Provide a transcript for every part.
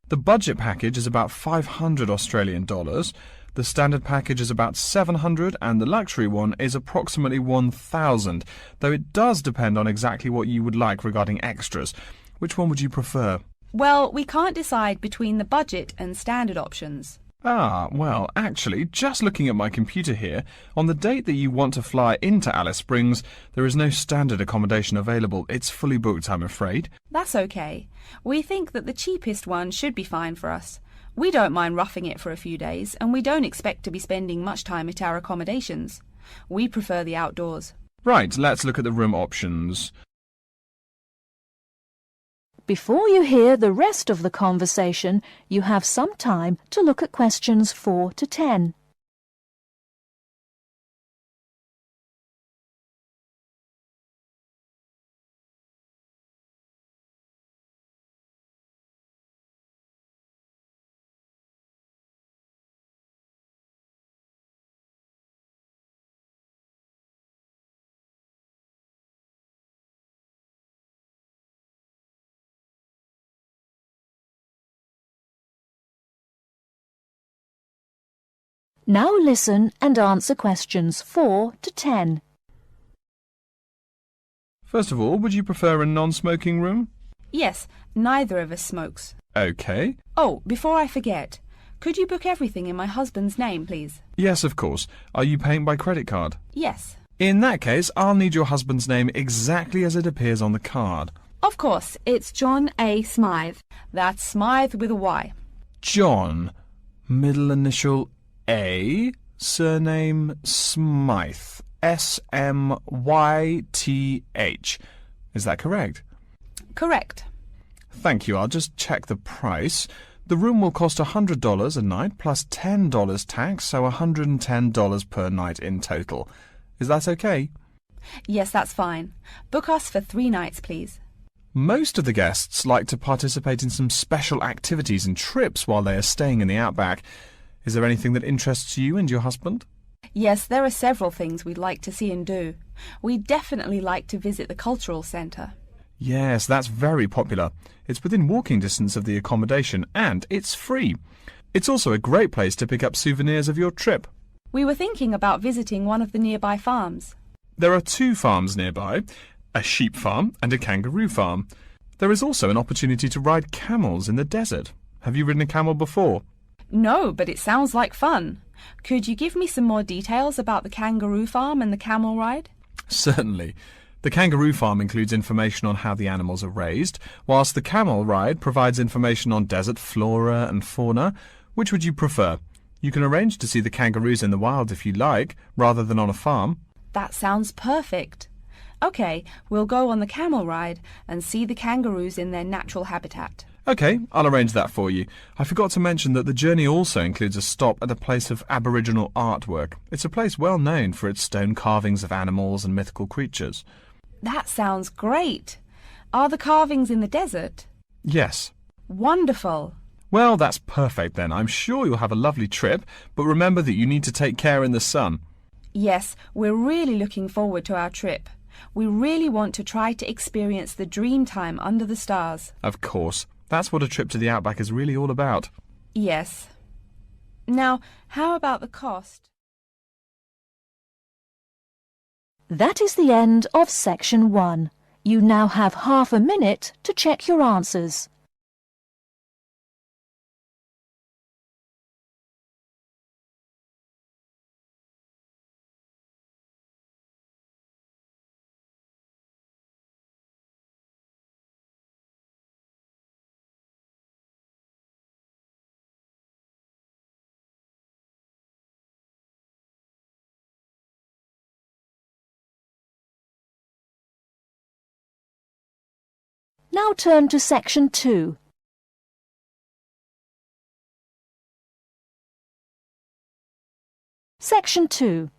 The budget package is about 500 Australian dollars, the standard package is about 700 and the luxury one is approximately 1,000, though it does depend on exactly what you would like regarding extras. Which one would you prefer? Well, we can't decide between the budget and standard options. Ah, well, actually, just looking at my computer here, on the date that you want to fly into Alice Springs, there is no standard accommodation available. It's fully booked, I'm afraid. That's okay. We think that the cheapest one should be fine for us. We don't mind roughing it for a few days, and we don't expect to be spending much time at our accommodations. We prefer the outdoors. Right, let's look at the room options. Before you hear the rest of the conversation, you have some time to look at questions 4 to 10. Now listen and answer questions 4 to 10. First of all, would you prefer a non-smoking room? Yes, neither of us smokes. Okay. Oh, before I forget, could you book everything in my husband's name, please? Yes, of course. Are you paying by credit card? Yes. In that case, I'll need your husband's name exactly as it appears on the card. Of course, it's John A. Smythe. That's Smythe with a Y. John, middle initial A, surname Smythe, S-M-Y-T-H. Is that correct? Correct. Thank you. I'll just check the price. The room will cost $100 a night plus $10 tax, so $110 per night in total. Is that okay? Yes, that's fine. Book us for 3 nights, please. Most of the guests like to participate in some special activities and trips while they are staying in the outback. Is there anything that interests you and your husband? Yes, there are several things we'd like to see and do. We'd definitely like to visit the cultural centre. Yes, that's very popular. It's within walking distance of the accommodation and it's free. It's also a great place to pick up souvenirs of your trip. We were thinking about visiting one of the nearby farms. There are 2 farms nearby, a sheep farm and a kangaroo farm. There is also an opportunity to ride camels in the desert. Have you ridden a camel before? No, but it sounds like fun. Could you give me some more details about the kangaroo farm and the camel ride? Certainly. The kangaroo farm includes information on how the animals are raised, whilst the camel ride provides information on desert flora and fauna. Which would you prefer? You can arrange to see the kangaroos in the wild if you like, rather than on a farm. That sounds perfect. OK, we'll go on the camel ride and see the kangaroos in their natural habitat. OK, I'll arrange that for you. I forgot to mention that the journey also includes a stop at a place of Aboriginal artwork. It's a place well known for its stone carvings of animals and mythical creatures. That sounds great. Are the carvings in the desert? Yes. Wonderful. Well, that's perfect then. I'm sure you'll have a lovely trip, but remember that you need to take care in the sun. Yes, we're really looking forward to our trip. We really want to try to experience the dream time under the stars. Of course. That's what a trip to the outback is really all about. Yes. Now, how about the cost? That is the end of section 1. You now have half a minute to check your answers. Now turn to section 2. Section 2.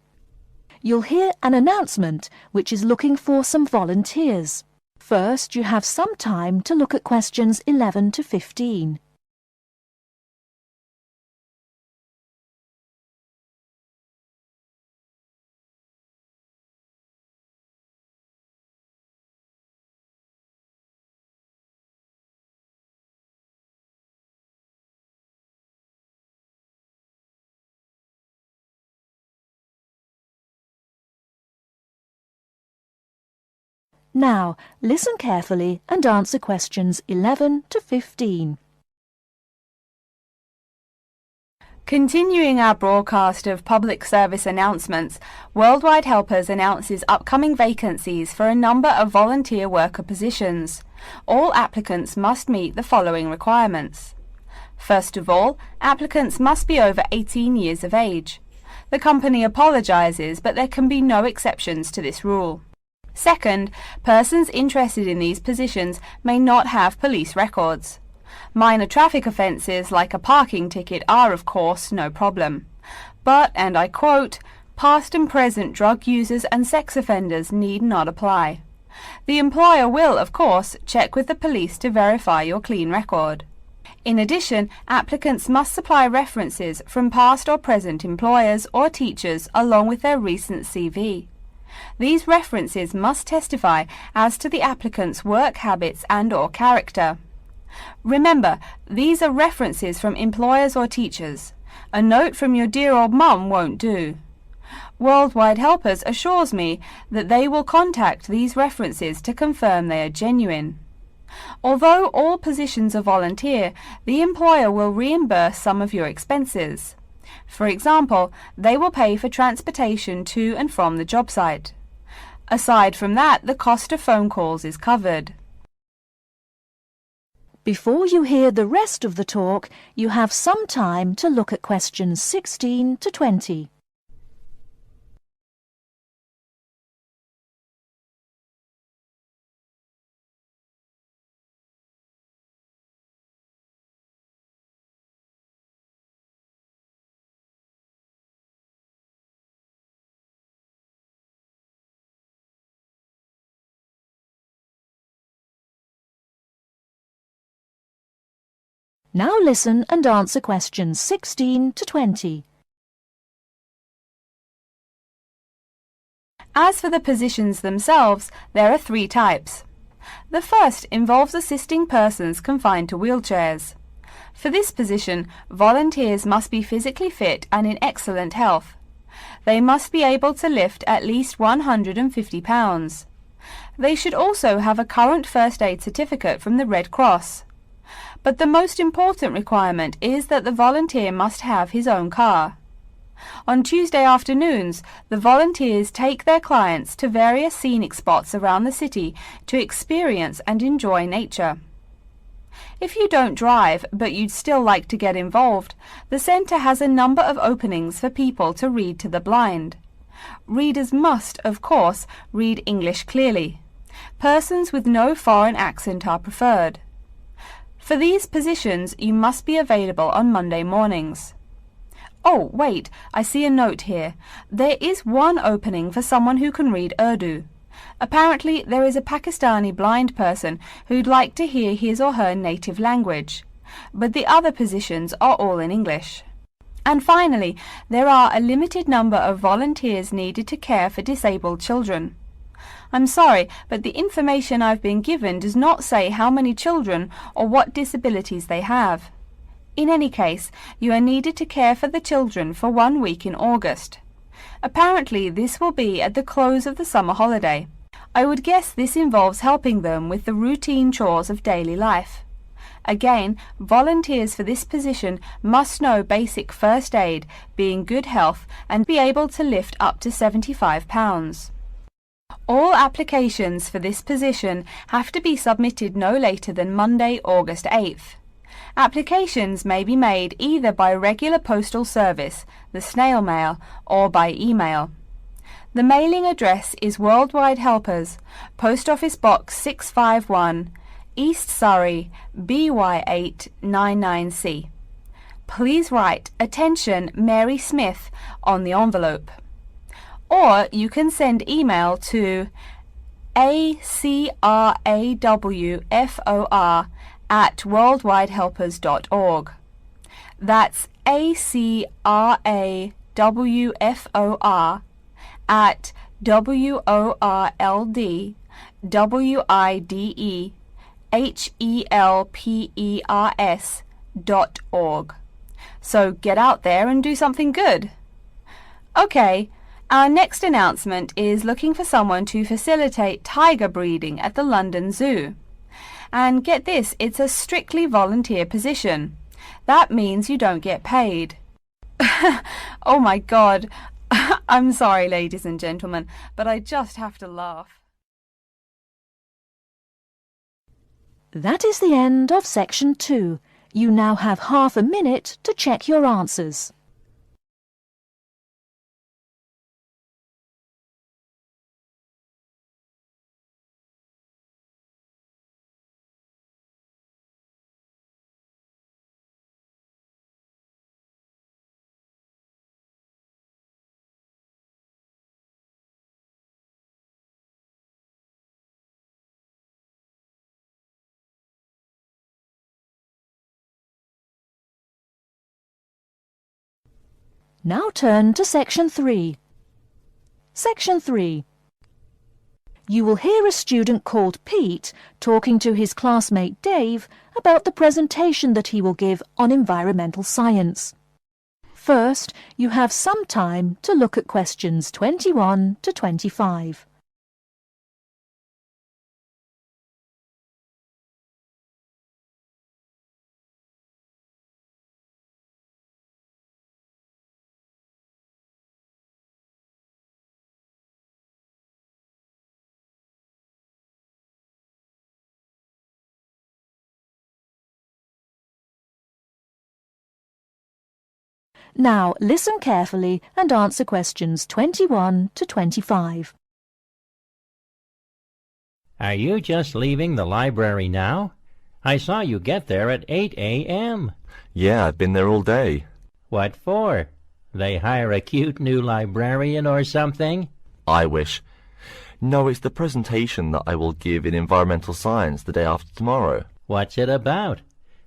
You'll hear an announcement which is looking for some volunteers. First, you have some time to look at questions 11 to 15. Now, listen carefully and answer questions 11 to 15. Continuing our broadcast of public service announcements, Worldwide Helpers announces upcoming vacancies for a number of volunteer worker positions. All applicants must meet the following requirements. First of all, applicants must be over 18 years of age. The company apologises, but there can be no exceptions to this rule. Second, persons interested in these positions may not have police records. Minor traffic offences like a parking ticket are, of course, no problem. But, and I quote, past and present drug users and sex offenders need not apply. The employer will, of course, check with the police to verify your clean record. In addition, applicants must supply references from past or present employers or teachers along with their recent CV. These references must testify as to the applicant's work habits and/or character. Remember, these are references from employers or teachers. A note from your dear old mum won't do. Worldwide Helpers assures me that they will contact these references to confirm they are genuine. Although all positions are volunteer, the employer will reimburse some of your expenses. For example, they will pay for transportation to and from the job site. Aside from that, the cost of phone calls is covered. Before you hear the rest of the talk, you have some time to look at questions 16 to 20. Now listen and answer questions 16 to 20. As for the positions themselves, there are 3 types. The first involves assisting persons confined to wheelchairs. For this position, volunteers must be physically fit and in excellent health. They must be able to lift at least 150 pounds. They should also have a current first aid certificate from the Red Cross. But the most important requirement is that the volunteer must have his own car. On Tuesday afternoons, the volunteers take their clients to various scenic spots around the city to experience and enjoy nature. If you don't drive, but you'd still like to get involved, the centre has a number of openings for people to read to the blind. Readers must, of course, read English clearly. Persons with no foreign accent are preferred. For these positions, you must be available on Monday mornings. Oh, wait, I see a note here. There is one opening for someone who can read Urdu. Apparently, there is a Pakistani blind person who'd like to hear his or her native language. But the other positions are all in English. And finally, there are a limited number of volunteers needed to care for disabled children. I'm sorry, but the information I've been given does not say how many children or what disabilities they have. In any case, you are needed to care for the children for 1 week in August. Apparently, this will be at the close of the summer holiday. I would guess this involves helping them with the routine chores of daily life. Again, volunteers for this position must know basic first aid, be in good health, and be able to lift up to 75 pounds. All applications for this position have to be submitted no later than Monday, August 8th. Applications may be made either by regular postal service, the snail mail, or by email. The mailing address is Worldwide Helpers, Post Office Box 651, East Surrey, BY8 99C. Please write "Attention Mary Smith" on the envelope. Or you can send email to acrawfor@worldwidehelpers.org. That's acrawfor@worldwidehelpers.org. So get out there and do something good. Okay, Our next announcement is looking for someone to facilitate tiger breeding at the London Zoo. And get this, it's a strictly volunteer position. That means you don't get paid. Oh my God. I'm sorry, ladies and gentlemen, but I just have to laugh. That is the end of section 2. You now have half a minute to check your answers. Now turn to section 3. Section 3. You will hear a student called Pete talking to his classmate Dave about the presentation that he will give on environmental science. First, you have some time to look at questions 21 to 25. Now listen carefully and answer questions 21 to 25. Are you just leaving the library now? I saw you get there at 8 a.m. Yeah, I've been there all day. What for? They hire a cute new librarian or something? I wish. No, it's the presentation that I will give in environmental science the day after tomorrow. What's it about?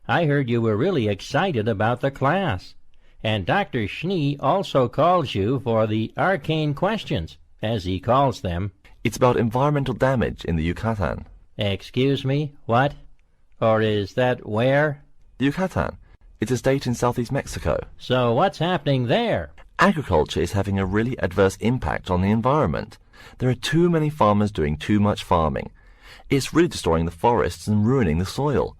I heard you were really excited about the class. And Dr. Schnee also calls you for the arcane questions, as he calls them. It's about environmental damage in the Yucatan. Excuse me, what? Or is that where? The Yucatan. It's a state in southeast Mexico. So what's happening there? Agriculture is having a really adverse impact on the environment. There are too many farmers doing too much farming. It's really destroying the forests and ruining the soil.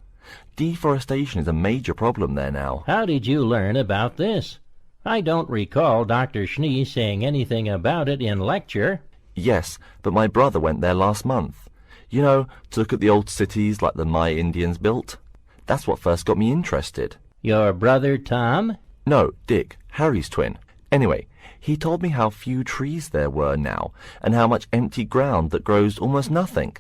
Deforestation is a major problem there now. How did you learn about this? I don't recall Dr. Schnee saying anything about it in lecture. Yes, but my brother went there last month. You know, to look at the old cities like the Maya Indians built. That's what first got me interested. Your brother Tom? No, Dick, Harry's twin. Anyway, he told me how few trees there were now, and how much empty ground that grows almost nothing.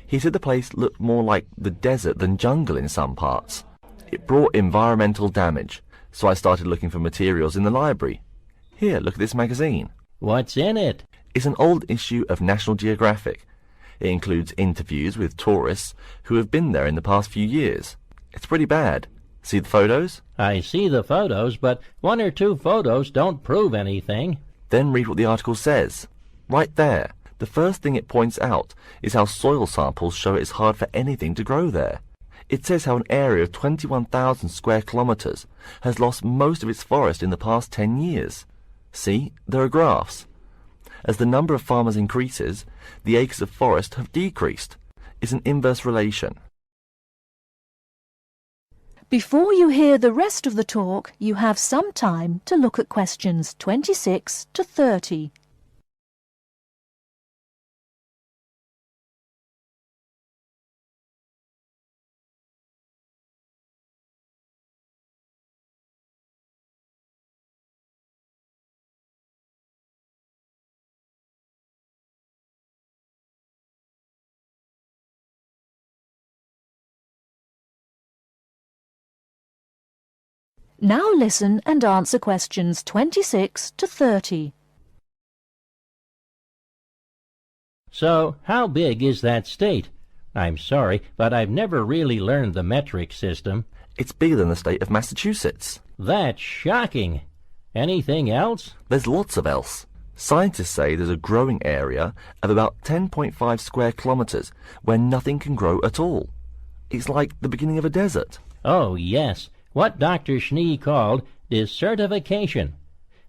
He said the place looked more like the desert than jungle in some parts. It brought environmental damage, so I started looking for materials in the library. Here, look at this magazine. What's in it? It's an old issue of National Geographic. It includes interviews with tourists who have been there in the past few years. It's pretty bad. See the photos? I see the photos, but 1 or 2 photos don't prove anything. Then read what the article says. Right there. The first thing it points out is how soil samples show it's hard for anything to grow there. It says how an area of 21,000 square kilometers has lost most of its forest in the past 10 years. See, there are graphs. As the number of farmers increases, the acres of forest have decreased. It's an inverse relation. Before you hear the rest of the talk, you have some time to look at questions 26 to 30. Now listen and answer questions 26 to 30. So, how big is that state? I'm sorry, but I've never really learned the metric system. It's bigger than the state of Massachusetts. That's shocking. Anything else? There's lots of else. Scientists say there's a growing area of about 10.5 square kilometers where nothing can grow at all. It's like the beginning of a desert. Oh, yes. What Dr. Schnee called desertification.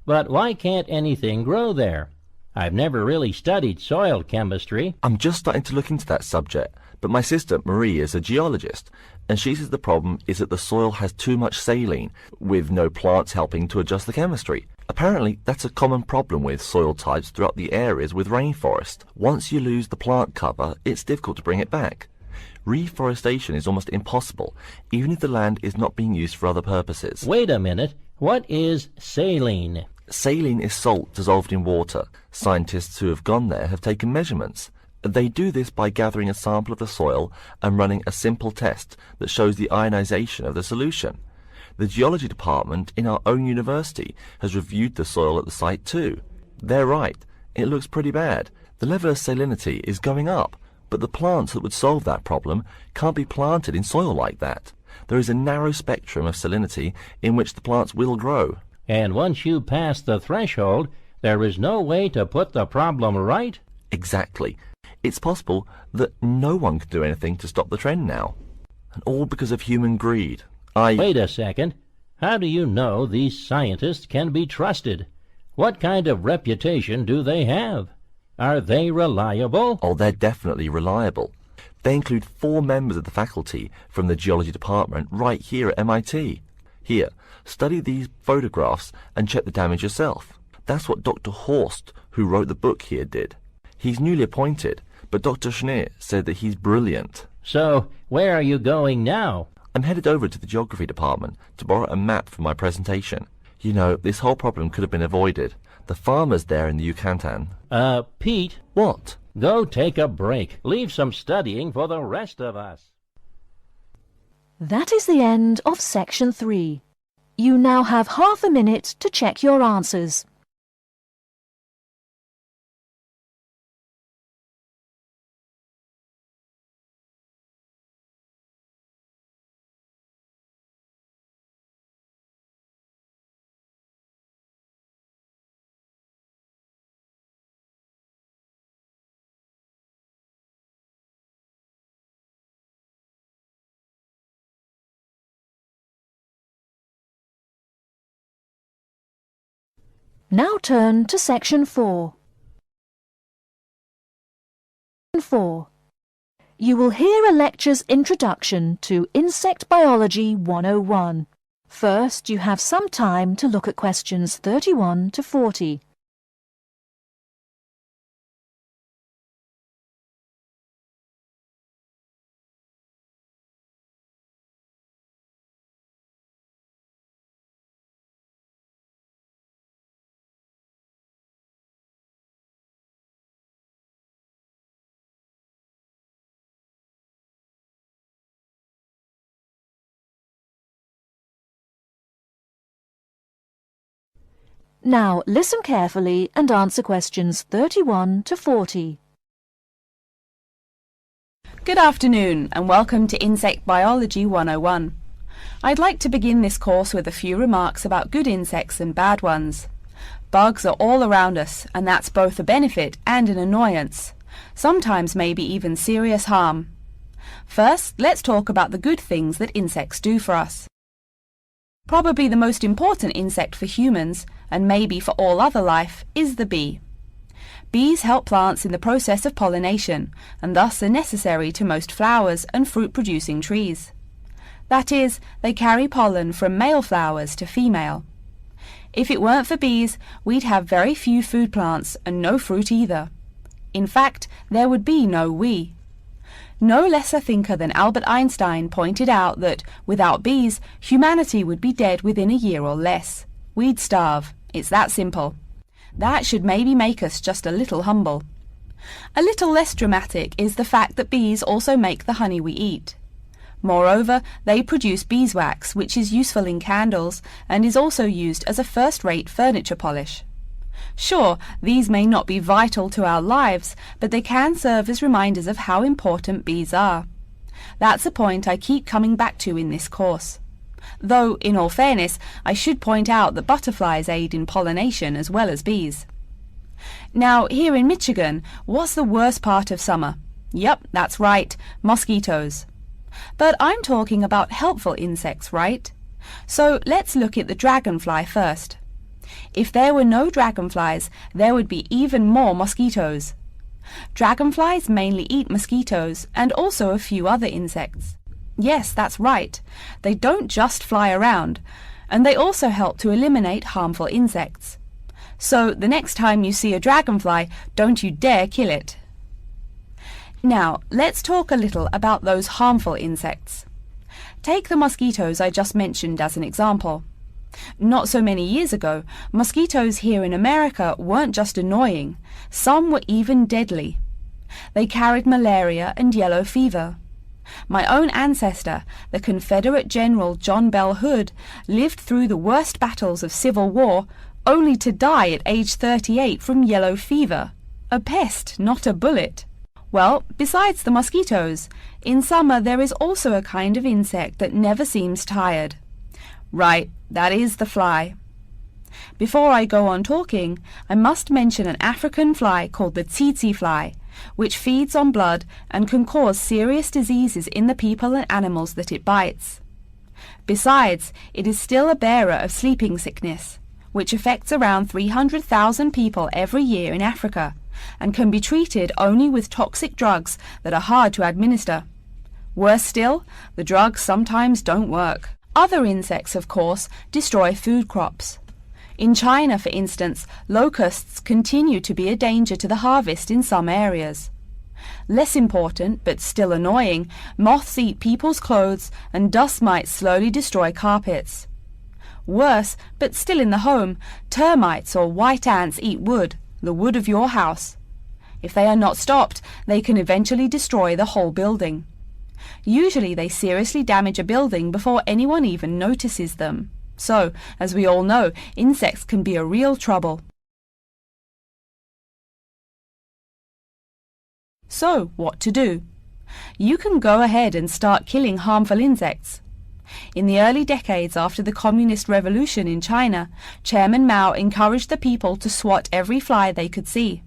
But why can't anything grow there? I've never really studied soil chemistry. I'm just starting to look into that subject, but my sister Marie is a geologist, and she says the problem is that the soil has too much saline, with no plants helping to adjust the chemistry. Apparently, that's a common problem with soil types throughout the areas with rainforest. Once you lose the plant cover, it's difficult to bring it back. Reforestation is almost impossible, even if the land is not being used for other purposes. Wait a minute. What is saline? Saline is salt dissolved in water. Scientists who have gone there have taken measurements. They do this by gathering a sample of the soil and running a simple test that shows the ionization of the solution. The geology department in our own university has reviewed the soil at the site too. They're right. It looks pretty bad. The level of salinity is going up, but the plants that would solve that problem can't be planted in soil like that. There is a narrow spectrum of salinity in which the plants will grow. And once you pass the threshold, there is no way to put the problem right? Exactly. It's possible that no one can do anything to stop the trend now. And all because of human greed. Wait a second. How do you know these scientists can be trusted? What kind of reputation do they have? Are they reliable? Oh, they're definitely reliable. They include 4 members of the faculty from the geology department right here at MIT. Here, study these photographs and check the damage yourself. That's what Dr. Horst, who wrote the book here, did. He's newly appointed, but Dr. Schneer said that he's brilliant. So, where are you going now? I'm headed over to the geography department to borrow a map for my presentation. You know, this whole problem could have been avoided. The farmers there in the Yucatan. Pete. What? Go take a break. Leave some studying for the rest of us. That is the end of section 3. You now have half a minute to check your answers. Now turn to section 4. 4. You will hear a lecture's introduction to Insect Biology 101. First, you have some time to look at questions 31 to 40. Now listen carefully and answer questions 31 to 40. Good afternoon and welcome to Insect Biology 101. I'd like to begin this course with a few remarks about good insects and bad ones. Bugs are all around us, and that's both a benefit and an annoyance, sometimes maybe even serious harm. First, let's talk about the good things that insects do for us. Probably the most important insect for humans, and maybe for all other life, is the bee. Bees help plants in the process of pollination, and thus are necessary to most flowers and fruit-producing trees. That is, they carry pollen from male flowers to female. If it weren't for bees, we'd have very few food plants and no fruit either. In fact, there would be no we. No less a thinker than Albert Einstein pointed out that, without bees, humanity would be dead within a year or less. We'd starve. It's that simple. That should maybe make us just a little humble. A little less dramatic is the fact that bees also make the honey we eat. Moreover, they produce beeswax, which is useful in candles and is also used as a first-rate furniture polish. Sure, these may not be vital to our lives, but they can serve as reminders of how important bees are. That's a point I keep coming back to in this course. Though, in all fairness, I should point out that butterflies aid in pollination as well as bees. Now, here in Michigan, what's the worst part of summer? Yep, that's right, mosquitoes. But I'm talking about helpful insects, right? So let's look at the dragonfly first. If there were no dragonflies, there would be even more mosquitoes. Dragonflies mainly eat mosquitoes and also a few other insects. Yes, that's right. They don't just fly around, and they also help to eliminate harmful insects. So the next time you see a dragonfly, don't you dare kill it. Now, let's talk a little about those harmful insects. Take the mosquitoes I just mentioned as an example. Not so many years ago, mosquitoes here in America weren't just annoying, some were even deadly. They carried malaria and yellow fever. My own ancestor, the Confederate General John Bell Hood, lived through the worst battles of Civil War, only to die at age 38 from yellow fever. A pest, not a bullet. Well, besides the mosquitoes, in summer there is also a kind of insect that never seems tired. Right, that is the fly. Before I go on talking, I must mention an African fly called the tsetse fly, which feeds on blood and can cause serious diseases in the people and animals that it bites. Besides, it is still a bearer of sleeping sickness, which affects around 300,000 people every year in Africa, and can be treated only with toxic drugs that are hard to administer. Worse still, the drugs sometimes don't work. Other insects, of course, destroy food crops. In China, for instance, locusts continue to be a danger to the harvest in some areas. Less important, but still annoying, moths eat people's clothes and dust mites slowly destroy carpets. Worse, but still in the home, termites or white ants eat wood, the wood of your house. If they are not stopped, they can eventually destroy the whole building. Usually they seriously damage a building before anyone even notices them. So, as we all know, insects can be a real trouble. So, what to do? You can go ahead and start killing harmful insects. In the early decades after the Communist Revolution in China, Chairman Mao encouraged the people to swat every fly they could see.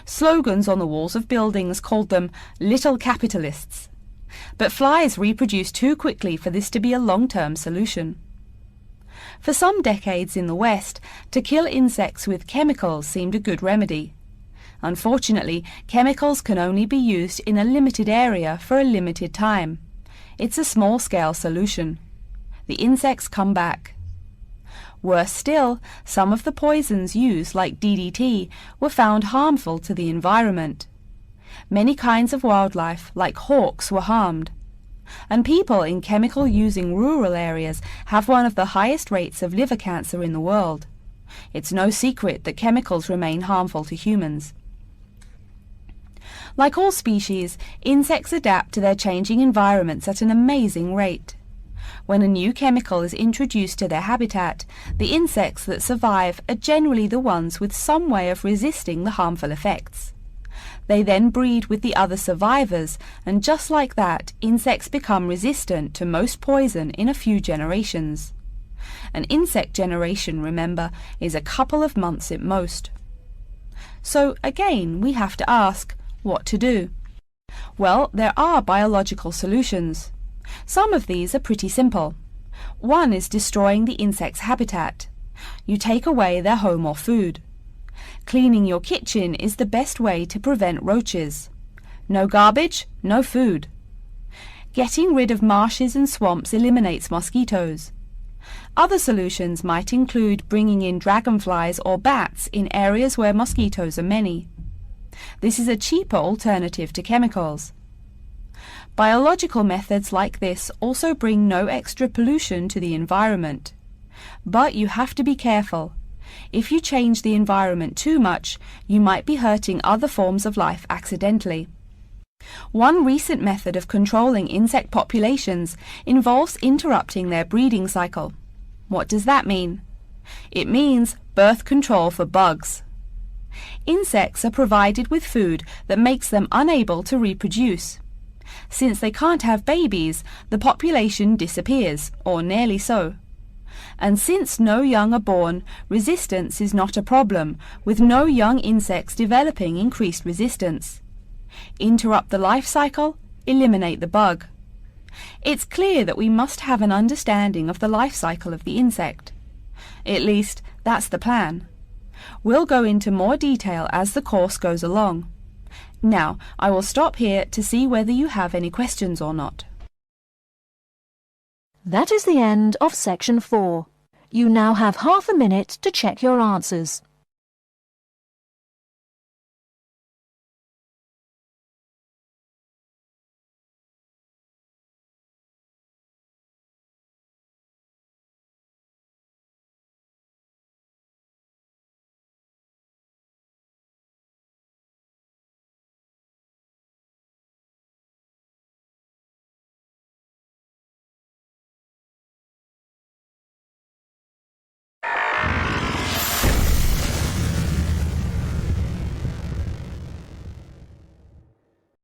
Slogans on the walls of buildings called them "little capitalists." But flies reproduce too quickly for this to be a long-term solution. For some decades in the West, to kill insects with chemicals seemed a good remedy. Unfortunately, chemicals can only be used in a limited area for a limited time. It's a small-scale solution. The insects come back. Worse still, some of the poisons used, like DDT, were found harmful to the environment. Many kinds of wildlife, like hawks, were harmed. And people in chemical-using rural areas have one of the highest rates of liver cancer in the world. It's no secret that chemicals remain harmful to humans. Like all species, insects adapt to their changing environments at an amazing rate. When a new chemical is introduced to their habitat, the insects that survive are generally the ones with some way of resisting the harmful effects. They then breed with the other survivors, and just like that, insects become resistant to most poison in a few generations. An insect generation, remember, is a couple of months at most. So again, we have to ask, what to do? Well, there are biological solutions. Some of these are pretty simple. One is destroying the insect's habitat. You take away their home or food. Cleaning your kitchen is the best way to prevent roaches. No garbage, no food. Getting rid of marshes and swamps eliminates mosquitoes. Other solutions might include bringing in dragonflies or bats in areas where mosquitoes are many. This is a cheaper alternative to chemicals. Biological methods like this also bring no extra pollution to the environment. But you have to be careful. If you change the environment too much, you might be hurting other forms of life accidentally. One recent method of controlling insect populations involves interrupting their breeding cycle. What does that mean? It means birth control for bugs. Insects are provided with food that makes them unable to reproduce. Since they can't have babies, the population disappears, or nearly so. And since no young are born, resistance is not a problem, with no young insects developing increased resistance. Interrupt the life cycle, eliminate the bug. It's clear that we must have an understanding of the life cycle of the insect. At least, that's the plan. We'll go into more detail as the course goes along. Now, I will stop here to see whether you have any questions or not. That is the end of section 4. You now have half a minute to check your answers.